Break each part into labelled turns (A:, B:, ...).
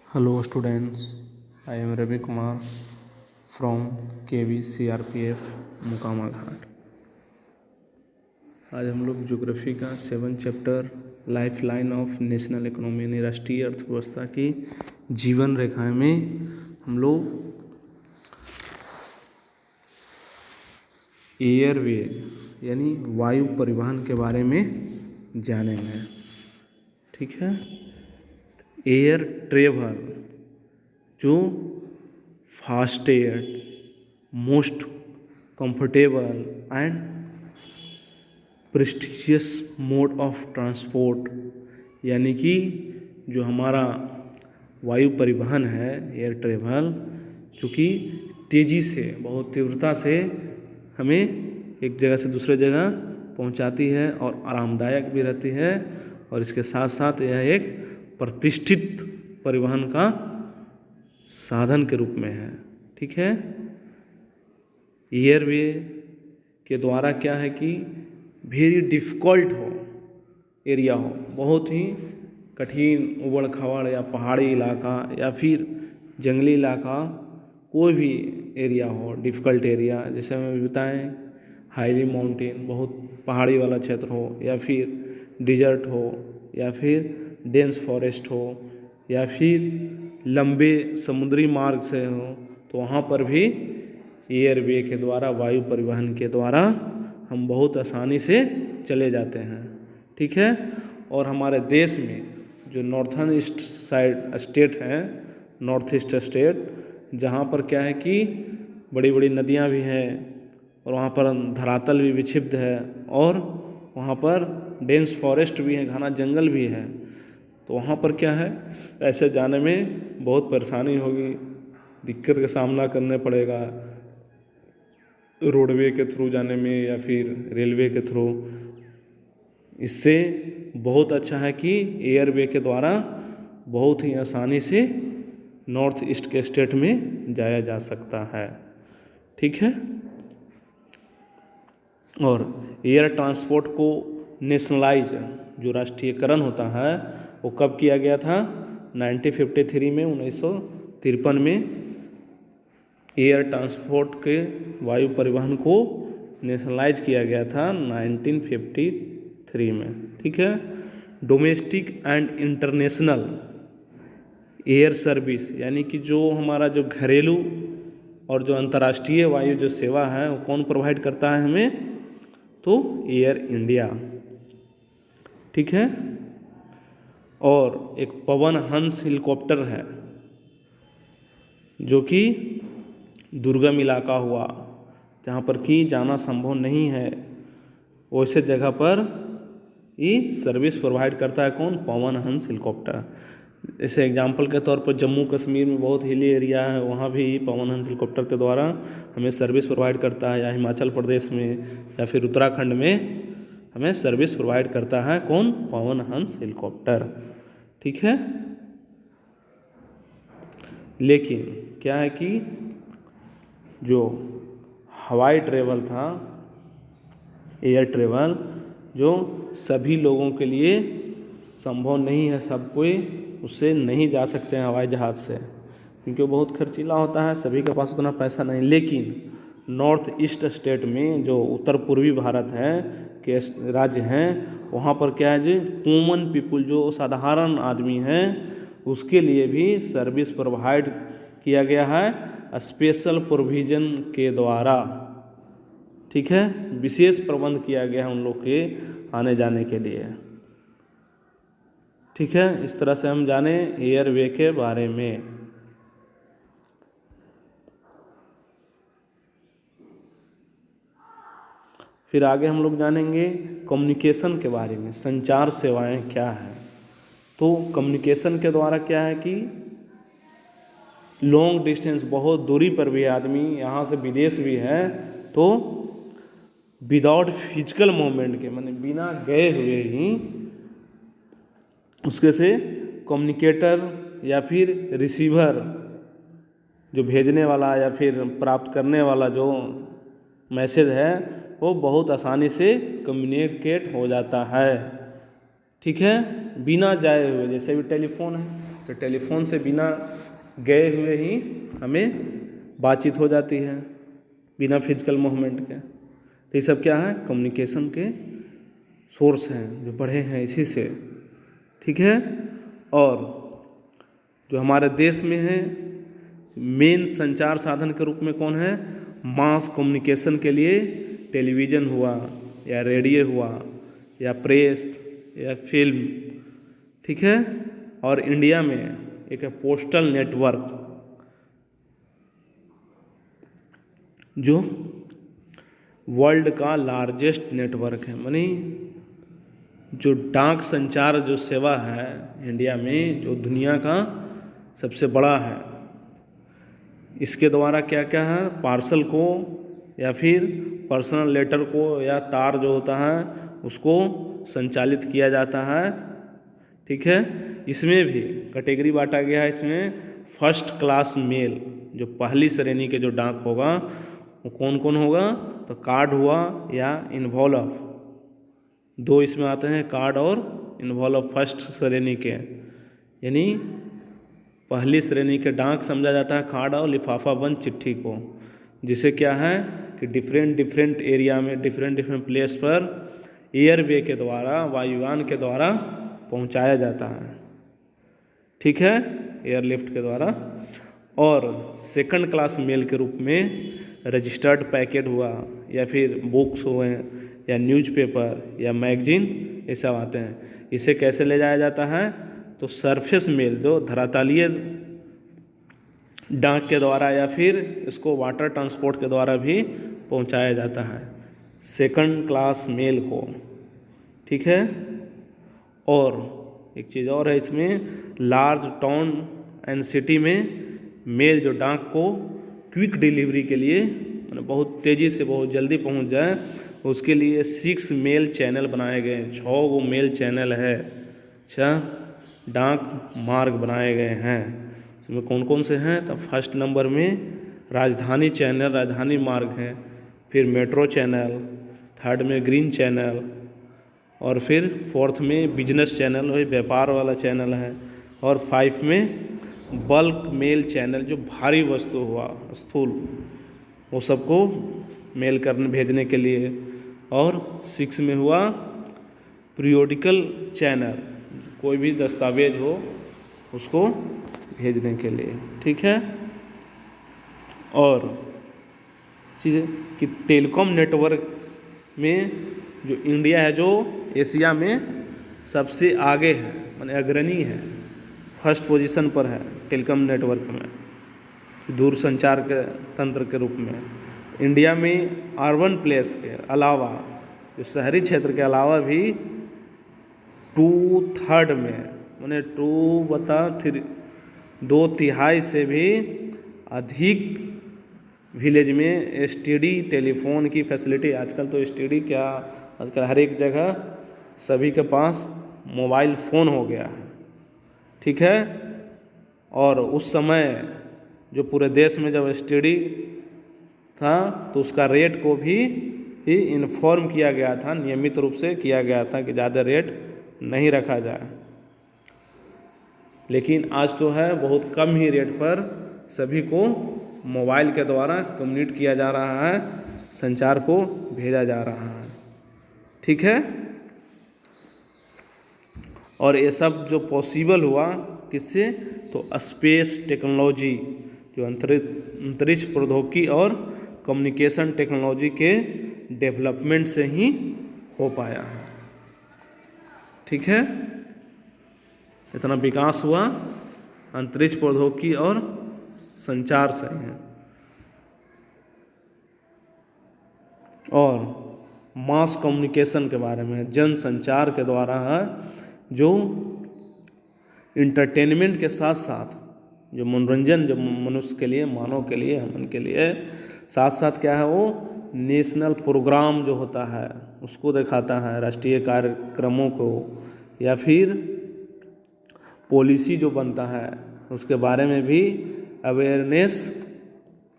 A: Hello students, I am Ravi Kumar from KV CRPF मुकामा घाट। आज हम लोग ज्योग्राफी का 7 chapter life line of national economy यानी राष्ट्रीय अर्थव्यवस्था की जीवन रेखाएं में हम लोग एयरवेज यानी वायु परिवहन के बारे में जानेंगे। ठीक है, एयर ट्रेवल जो fastest most comfortable and prestigious mode of transport यानी कि जो हमारा वायु परिवहन है एयर ट्रेवल, चूँकि तेज़ी से बहुत तीव्रता से हमें एक जगह से दूसरे जगह पहुंचाती है और आरामदायक भी रहती है, और इसके साथ साथ यह एक प्रतिष्ठित परिवहन का साधन के रूप में है। ठीक है, एयरवे के द्वारा क्या है कि वेरी डिफ़िकल्ट हो एरिया हो, बहुत ही कठिन उबड़ खाबड़ या पहाड़ी इलाका या फिर जंगली इलाका, कोई भी एरिया हो डिफ़िकल्ट एरिया, जैसे हमें बताएं हाईली माउंटेन बहुत पहाड़ी वाला क्षेत्र हो, या फिर डिजर्ट हो, या फिर डेंस फॉरेस्ट हो, या फिर लंबे समुद्री मार्ग से हो, तो वहाँ पर भी एयरवे के द्वारा वायु परिवहन के द्वारा हम बहुत आसानी से चले जाते हैं। ठीक है, और हमारे देश में जो नॉर्थन ईस्ट साइड स्टेट हैं, नॉर्थ ईस्ट स्टेट, जहाँ पर क्या है कि बड़ी बड़ी नदियाँ भी हैं और वहाँ पर धरातल भी विक्षिप्त है और वहाँ पर डेंस फॉरेस्ट भी है, घना जंगल भी है, तो वहाँ पर क्या है ऐसे जाने में बहुत परेशानी होगी, दिक्कत का सामना करने पड़ेगा रोडवे के थ्रू जाने में या फिर रेलवे के थ्रू। इससे बहुत अच्छा है कि एयरवे के द्वारा बहुत ही आसानी से नॉर्थ ईस्ट के स्टेट में जाया जा सकता है। ठीक है, और एयर ट्रांसपोर्ट को नेशनलाइज जो राष्ट्रीयकरण होता है वो कब किया गया था? 1953 में, 1953 में एयर ट्रांसपोर्ट के वायु परिवहन को नेशनलाइज किया गया था 1953 में। ठीक है, domestic and international air service यानी कि जो हमारा जो घरेलू और जो अंतर्राष्ट्रीय वायु जो सेवा है वो कौन प्रोवाइड करता है हमें? तो एयर इंडिया। ठीक है, और एक पवन हंस हेलीकॉप्टर है जो कि दुर्गम इलाका हुआ जहाँ पर कि जाना संभव नहीं है, वैसे जगह पर ये सर्विस प्रोवाइड करता है कौन? पवन हंस हेलीकॉप्टर। जैसे एग्जांपल के तौर पर जम्मू कश्मीर में बहुत हिली एरिया है, वहाँ भी पवन हंस हेलीकॉप्टर के द्वारा हमें सर्विस प्रोवाइड करता है, या हिमाचल प्रदेश में या फिर उत्तराखंड में हमें सर्विस प्रोवाइड करता है कौन? पवन हंस हेलीकॉप्टर। ठीक है, लेकिन क्या है कि जो हवाई ट्रेवल था, एयर ट्रेवल, जो सभी लोगों के लिए संभव नहीं है, सब कोई उससे नहीं जा सकते हैं हवाई जहाज़ से, क्योंकि वो बहुत खर्चीला होता है, सभी के पास उतना पैसा नहीं। लेकिन नॉर्थ ईस्ट स्टेट में जो उत्तर पूर्वी भारत है के राज्य हैं, वहाँ पर क्या है जी, कॉमन पीपुल जो साधारण आदमी हैं उसके लिए भी सर्विस प्रोवाइड किया गया है स्पेशल प्रोविज़न के द्वारा। ठीक है, विशेष प्रबंध किया गया है उन लोग के आने जाने के लिए। ठीक है, इस तरह से हम जाने एयरवे के बारे में। फिर आगे हम लोग जानेंगे कम्युनिकेशन के बारे में, संचार सेवाएं क्या है। तो कम्युनिकेशन के द्वारा क्या है कि लॉन्ग डिस्टेंस, बहुत दूरी पर भी आदमी यहाँ से विदेश भी है, तो विदाउट फिजिकल मूवमेंट के, माने बिना गए हुए ही उसके से कम्युनिकेटर या फिर रिसीवर जो भेजने वाला या फिर प्राप्त करने वाला जो मैसेज है वो बहुत आसानी से कम्युनिकेट हो जाता है। ठीक है, बिना जाए हुए, जैसे भी टेलीफोन है, तो टेलीफोन से बिना गए हुए ही हमें बातचीत हो जाती है, बिना फिजिकल मूवमेंट के। तो ये सब क्या है, कम्युनिकेशन के सोर्स हैं जो बढ़े हैं इसी से, ठीक है। और जो हमारे देश में है मेन संचार साधन के रूप में कौन है, मास कम्युनिकेशन के लिए टेलीविज़न हुआ या रेडियो हुआ या प्रेस या फिल्म, ठीक है। और इंडिया में एक है पोस्टल नेटवर्क, जो वर्ल्ड का लार्जेस्ट नेटवर्क है, मानी जो डाक संचार जो सेवा है इंडिया में, जो दुनिया का सबसे बड़ा है। इसके द्वारा क्या क्या है, पार्सल को या फिर पर्सनल लेटर को या तार जो होता है उसको संचालित किया जाता है, ठीक है। इसमें भी कैटेगरी बांटा गया है, इसमें फर्स्ट क्लास मेल, जो पहली श्रेणी के जो डाक होगा वो कौन कौन होगा, तो कार्ड हुआ या इन्वॉल्व, दो इसमें आते हैं, कार्ड और इन्वॉल्व फर्स्ट श्रेणी के, यानी पहली श्रेणी के डाक समझा जाता है कार्ड और लिफाफा बंद चिट्ठी को, जिसे क्या है कि डिफरेंट एरिया में डिफरेंट प्लेस पर एयरवे के द्वारा, वायुयान के द्वारा पहुंचाया जाता है, ठीक है, एयरलिफ्ट के द्वारा। और सेकंड क्लास मेल के रूप में रजिस्टर्ड पैकेट हुआ या फिर बुक्स हुए या न्यूज़पेपर या मैगजीन, ये सब आते हैं। इसे कैसे ले जाया जाता है, तो सरफेस मेल जो धरातलीय डाक के द्वारा या फिर इसको वाटर ट्रांसपोर्ट के द्वारा भी पहुंचाया जाता है सेकंड क्लास मेल को, ठीक है। और एक चीज़ और है इसमें, लार्ज टाउन एंड सिटी में मेल जो डाक को क्विक डिलीवरी के लिए, मतलब बहुत तेज़ी से बहुत जल्दी पहुंच जाए, उसके लिए 6 मेल चैनल बनाए गए हैं, 6 गो मेल चैनल है, अच्छा, डाक मार्ग बनाए गए हैं। इसमें कौन कौन से हैं, तो फर्स्ट नंबर में राजधानी चैनल, राजधानी मार्ग है, फिर मेट्रो चैनल, थर्ड में ग्रीन चैनल, और फिर फोर्थ में बिजनेस चैनल, वही व्यापार वाला चैनल है, और 5 में बल्क मेल चैनल, जो भारी वस्तु हुआ स्थूल, वो सबको मेल करने भेजने के लिए, और 6 में हुआ पीरियोडिकल चैनल, कोई भी दस्तावेज हो उसको भेजने के लिए, ठीक है। और चीज़ कि टेलीकॉम नेटवर्क में जो इंडिया है, जो एशिया में सबसे आगे है, माने अग्रणी है, फर्स्ट पोजीशन पर है टेलीकॉम नेटवर्क में, दूरसंचार के तंत्र के रूप में। तो इंडिया में अर्बन प्लेस के अलावा, जो शहरी क्षेत्र के अलावा भी 2/3 में, माने 2/3, 2/3 से भी अधिक विलेज में एसटीडी टेलीफोन की फैसिलिटी। आजकल तो एसटीडी क्या, आजकल हर एक जगह सभी के पास मोबाइल फ़ोन हो गया है, ठीक है। और उस समय जो पूरे देश में जब एसटीडी था तो उसका रेट को भी इन्फॉर्म किया गया था, नियमित रूप से किया गया था कि ज़्यादा रेट नहीं रखा जाए। लेकिन आज तो है बहुत कम ही रेट पर सभी को मोबाइल के द्वारा कम्युनिकेट किया जा रहा है, संचार को भेजा जा रहा है, ठीक है। और ये सब जो पॉसिबल हुआ किससे, तो स्पेस टेक्नोलॉजी, जो अंतरिक्ष प्रौद्योगिकी और कम्युनिकेशन टेक्नोलॉजी के डेवलपमेंट से ही हो पाया है, ठीक है। इतना विकास हुआ अंतरिक्ष प्रौद्योगिकी और संचार से है। और मास कम्युनिकेशन के बारे में, जन संचार के द्वारा है, जो इंटरटेनमेंट के साथ साथ जो मनोरंजन, जो मनुष्य के लिए, मानव के लिए, हमन के लिए, साथ साथ क्या है, वो नेशनल प्रोग्राम जो होता है उसको दिखाता है, राष्ट्रीय कार्यक्रमों को, या फिर पॉलिसी जो बनता है उसके बारे में भी अवेयरनेस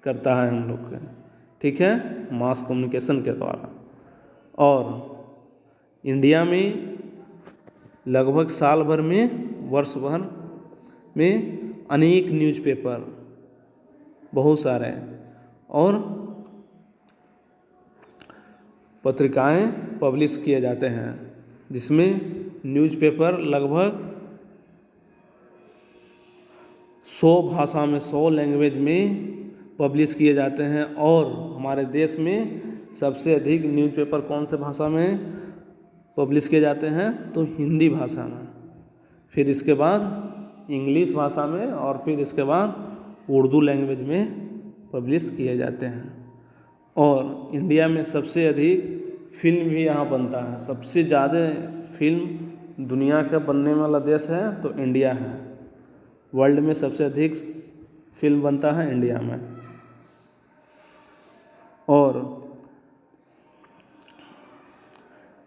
A: करता है हम लोग के, ठीक है, मास कम्युनिकेशन के द्वारा। और इंडिया में लगभग साल भर में, वर्ष भर में अनेक न्यूज़पेपर बहुत सारे और पत्रिकाएं पब्लिश किए जाते हैं, जिसमें न्यूज़पेपर लगभग 100 भाषा में 100 लैंग्वेज में पब्लिश किए जाते हैं। और हमारे देश में सबसे अधिक न्यूज़पेपर कौन से भाषा में पब्लिश किए जाते हैं? तो हिंदी भाषा में, फिर इसके बाद इंग्लिश भाषा में और फिर इसके बाद उर्दू लैंग्वेज में पब्लिश किए जाते हैं। और इंडिया में सबसे अधिक फिल्म भी यहाँ बनता है। सबसे ज़्यादा फिल्म दुनिया का बनने वाला देश है तो इंडिया है। वर्ल्ड में सबसे अधिक फिल्म बनता है इंडिया में। और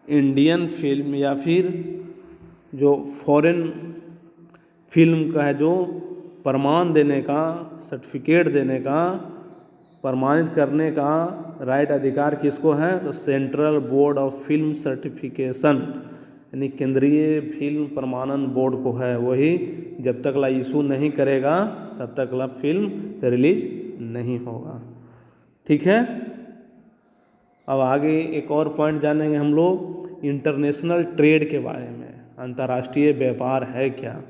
A: इंडियन फिल्म या फिर जो फॉरेन फिल्म का है, जो प्रमाण देने का, सर्टिफिकेट देने का, प्रमाणित करने का राइट अधिकार किसको है? तो central board of film certification यानी केंद्रीय फिल्म प्रमाणन बोर्ड को है। वही जब तक ला इशू नहीं करेगा तब तक ला फिल्म रिलीज नहीं होगा। ठीक है, अब आगे एक और पॉइंट जानेंगे हम लोग इंटरनेशनल ट्रेड के बारे में। अंतर्राष्ट्रीय व्यापार है क्या?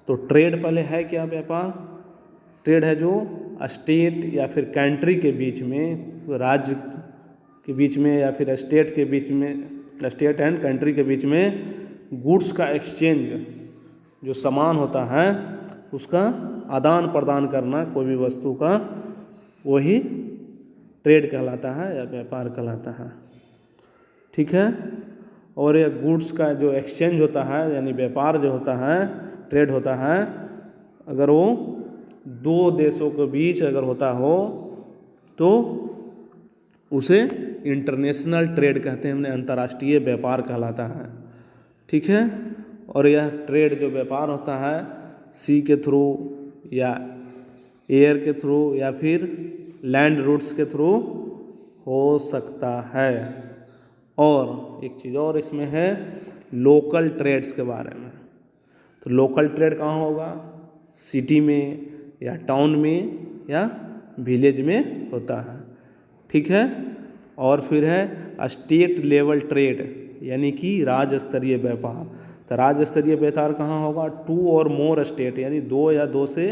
A: तो ट्रेड पहले है क्या? व्यापार, ट्रेड है जो स्टेट या फिर कंट्री के बीच में, राज्य के बीच में या फिर स्टेट के बीच में, स्टेट एंड कंट्री के बीच में गुड्स का एक्सचेंज, जो सामान होता है उसका आदान प्रदान करना कोई भी वस्तु का, वही ट्रेड कहलाता है या व्यापार कहलाता है। ठीक है, और ये गुड्स का जो एक्सचेंज होता है यानी व्यापार जो होता है, ट्रेड होता है, अगर वो दो देशों के बीच अगर होता हो तो उसे इंटरनेशनल ट्रेड कहते हैं, हमने अंतर्राष्ट्रीय व्यापार कहलाता है। ठीक है, और यह ट्रेड जो व्यापार होता है सी के थ्रू या एयर के थ्रू या फिर लैंड रूट्स के थ्रू हो सकता है। और एक चीज़ और इसमें है लोकल ट्रेड्स के बारे में। तो लोकल ट्रेड कहाँ होगा? सिटी में या टाउन में या विलेज में होता है। ठीक है, और फिर है स्टेट लेवल ट्रेड यानी कि राज्य स्तरीय व्यापार। तो राज्य स्तरीय व्यापार कहाँ होगा? 2 और मोर स्टेट यानी 2 या 2 से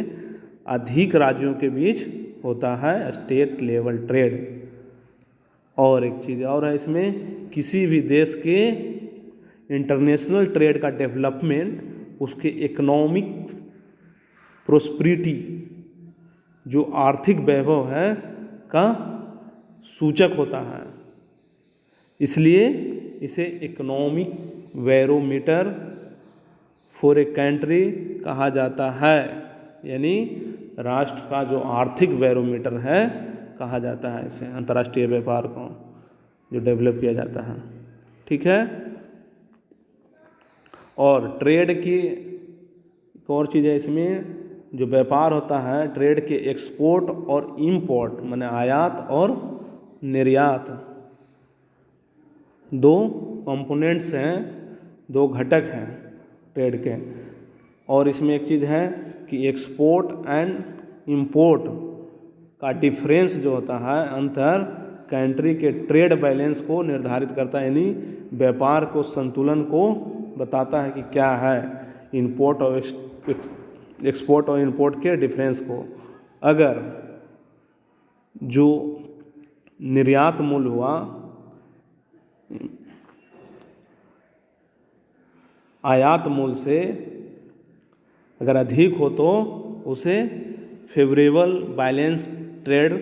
A: अधिक राज्यों के बीच होता है स्टेट लेवल ट्रेड। और एक चीज़ और है इसमें, किसी भी देश के इंटरनेशनल ट्रेड का डेवलपमेंट उसके इकोनॉमिक प्रोस्पेरिटी, जो आर्थिक वैभव है, का सूचक होता है। इसलिए इसे economic barometer for a country कहा जाता है, यानी राष्ट्र का जो आर्थिक बैरोमीटर है कहा जाता है इसे, अंतर्राष्ट्रीय व्यापार को जो डेवलप किया जाता है। ठीक है, और ट्रेड की एक और चीज़ है इसमें, जो व्यापार होता है ट्रेड के एक्सपोर्ट और इंपोर्ट माने आयात और निर्यात, 2 कंपोनेंट्स हैं, 2 घटक हैं ट्रेड के। और इसमें एक चीज़ है कि एक्सपोर्ट एंड इंपोर्ट का डिफरेंस जो होता है अंतर कंट्री के ट्रेड बैलेंस को निर्धारित करता है, यानी व्यापार को संतुलन को बताता है कि क्या है इंपोर्ट और एक्सपोर्ट और इंपोर्ट के डिफरेंस को। अगर जो निर्यात मूल्य हुआ आयात मूल्य से अगर अधिक हो तो उसे फेवरेबल बैलेंस ट्रेड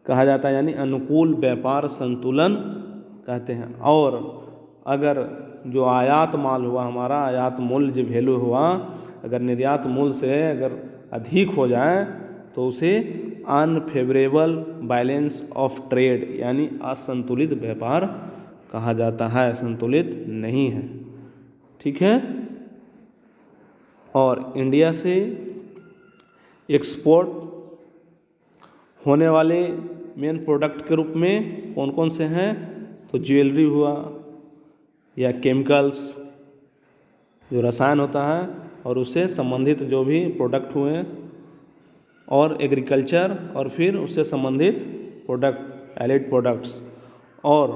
A: कहा जाता है, यानी अनुकूल व्यापार संतुलन कहते हैं। और अगर जो आयात माल हुआ हमारा, आयात मूल्य जो वैल्यू हुआ, अगर निर्यात मूल्य से अगर अधिक हो जाए तो उसे अनफेवरेबल बैलेंस ऑफ ट्रेड यानी असंतुलित व्यापार कहा जाता है, संतुलित नहीं है। ठीक है, और इंडिया से एक्सपोर्ट होने वाले मेन प्रोडक्ट के रूप में कौन कौन से हैं? तो ज्वेलरी हुआ या केमिकल्स जो रसायन होता है और उससे संबंधित जो भी प्रोडक्ट हुए, और एग्रीकल्चर और फिर उससे संबंधित प्रोडक्ट, एलिड प्रोडक्ट्स, और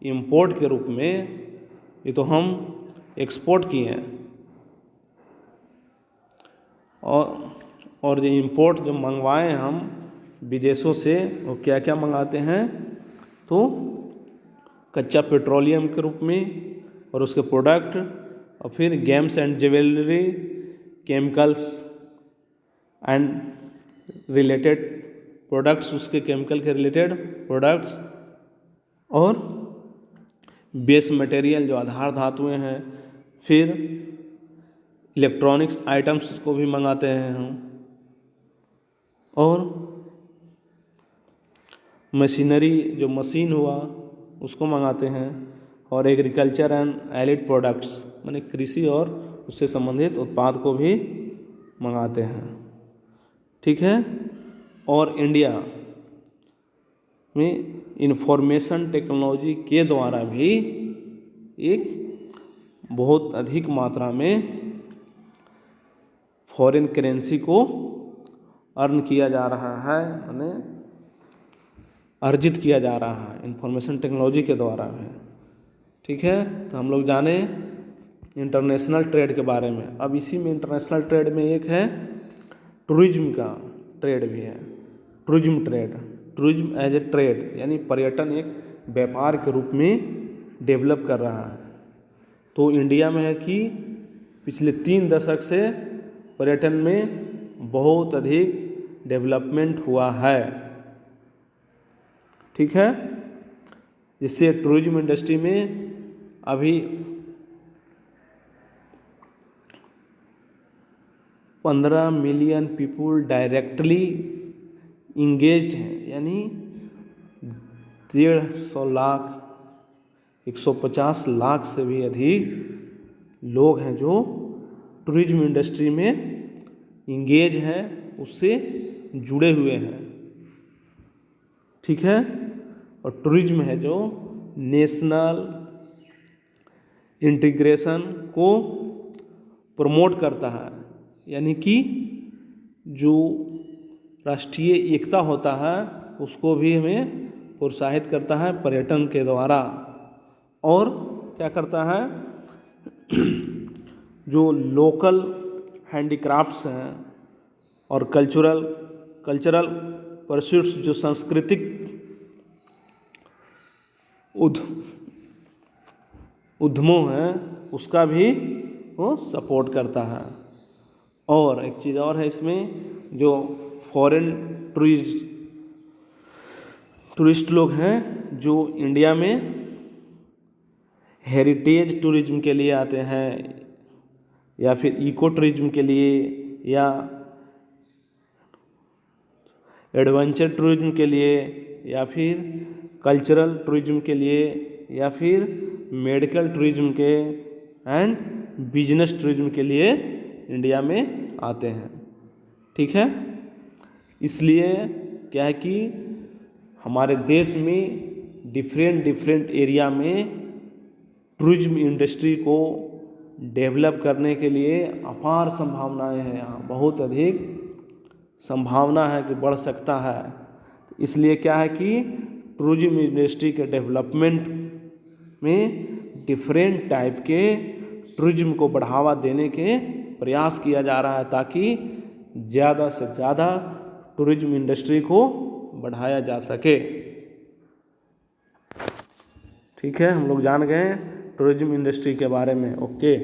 A: इंपोर्ट के रूप में ये तो हम एक्सपोर्ट किए हैं। और जो इंपोर्ट जो मंगवाए हम विदेशों से, वो क्या क्या मंगाते हैं, तो कच्चा पेट्रोलियम के रूप में और उसके प्रोडक्ट, और फिर games and jewellery, chemicals and related products, उसके केमिकल के रिलेटेड प्रोडक्ट्स, और बेस मटेरियल जो आधार धातुएं हैं, फिर इलेक्ट्रॉनिक्स आइटम्स को भी मंगाते हैं हम, और मशीनरी जो मशीन हुआ उसको मंगाते हैं, और एग्रीकल्चर एंड एलिड प्रोडक्ट्स माने कृषि और उससे संबंधित उत्पाद को भी मंगाते हैं। ठीक है। और इंडिया में इंफॉर्मेशन टेक्नोलॉजी के द्वारा भी एक बहुत अधिक मात्रा में फॉरेन करेंसी को अर्न किया जा रहा है, यानी अर्जित किया जा रहा है इंफॉर्मेशन टेक्नोलॉजी के द्वारा भी। ठीक है। तो हम लोग जाने इंटरनेशनल ट्रेड के बारे में। अब इसी में इंटरनेशनल ट्रेड में एक है टूरिज्म का ट्रेड भी है, tourism trade, tourism as a trade, यानी पर्यटन एक व्यापार के रूप में डेवलप कर रहा है। तो इंडिया में है कि पिछले 3 दशक से पर्यटन में बहुत अधिक डेवलपमेंट हुआ है। ठीक है। जिससे टूरिज्म इंडस्ट्री में अभी 15 मिलियन पीपुल डायरेक्टली इंगेज्ड हैं, यानी 150 लाख 150 लाख से भी अधिक लोग हैं जो टूरिज्म इंडस्ट्री में इंगेज हैं, उससे जुड़े हुए हैं। ठीक है। और टूरिज्म है जो नेशनल इंटीग्रेशन को प्रमोट करता है, यानी कि जो राष्ट्रीय एकता होता है उसको भी हमें प्रोत्साहित करता है पर्यटन के द्वारा। और क्या करता है, जो लोकल हैंडीक्राफ्ट्स हैं और कल्चरल परस्यूट्स, जो सांस्कृतिक उद्यमों हैं, उसका भी वो सपोर्ट करता है। और एक चीज़ और है इसमें, जो फॉरेन टूरिस्ट लोग हैं जो इंडिया में हेरिटेज टूरिज्म के लिए आते हैं, या फिर इको टूरिज्म के लिए, या एडवेंचर टूरिज्म के लिए, या फिर कल्चरल टूरिज्म के लिए, या फिर मेडिकल टूरिज्म के एंड बिजनेस टूरिज्म के लिए इंडिया में आते हैं। ठीक है। इसलिए क्या है कि हमारे देश में डिफरेंट एरिया में टूरिज्म इंडस्ट्री को डेवलप करने के लिए अपार संभावनाएं हैं। यहाँ बहुत अधिक संभावना है कि बढ़ सकता है। इसलिए क्या है कि टूरिज्म इंडस्ट्री के डेवलपमेंट में डिफरेंट टाइप के टूरिज्म को बढ़ावा देने के प्रयास किया जा रहा है, ताकि ज़्यादा से ज़्यादा टूरिज्म इंडस्ट्री को बढ़ाया जा सके। ठीक है। हम लोग जान गए टूरिज्म इंडस्ट्री के बारे में। ओके।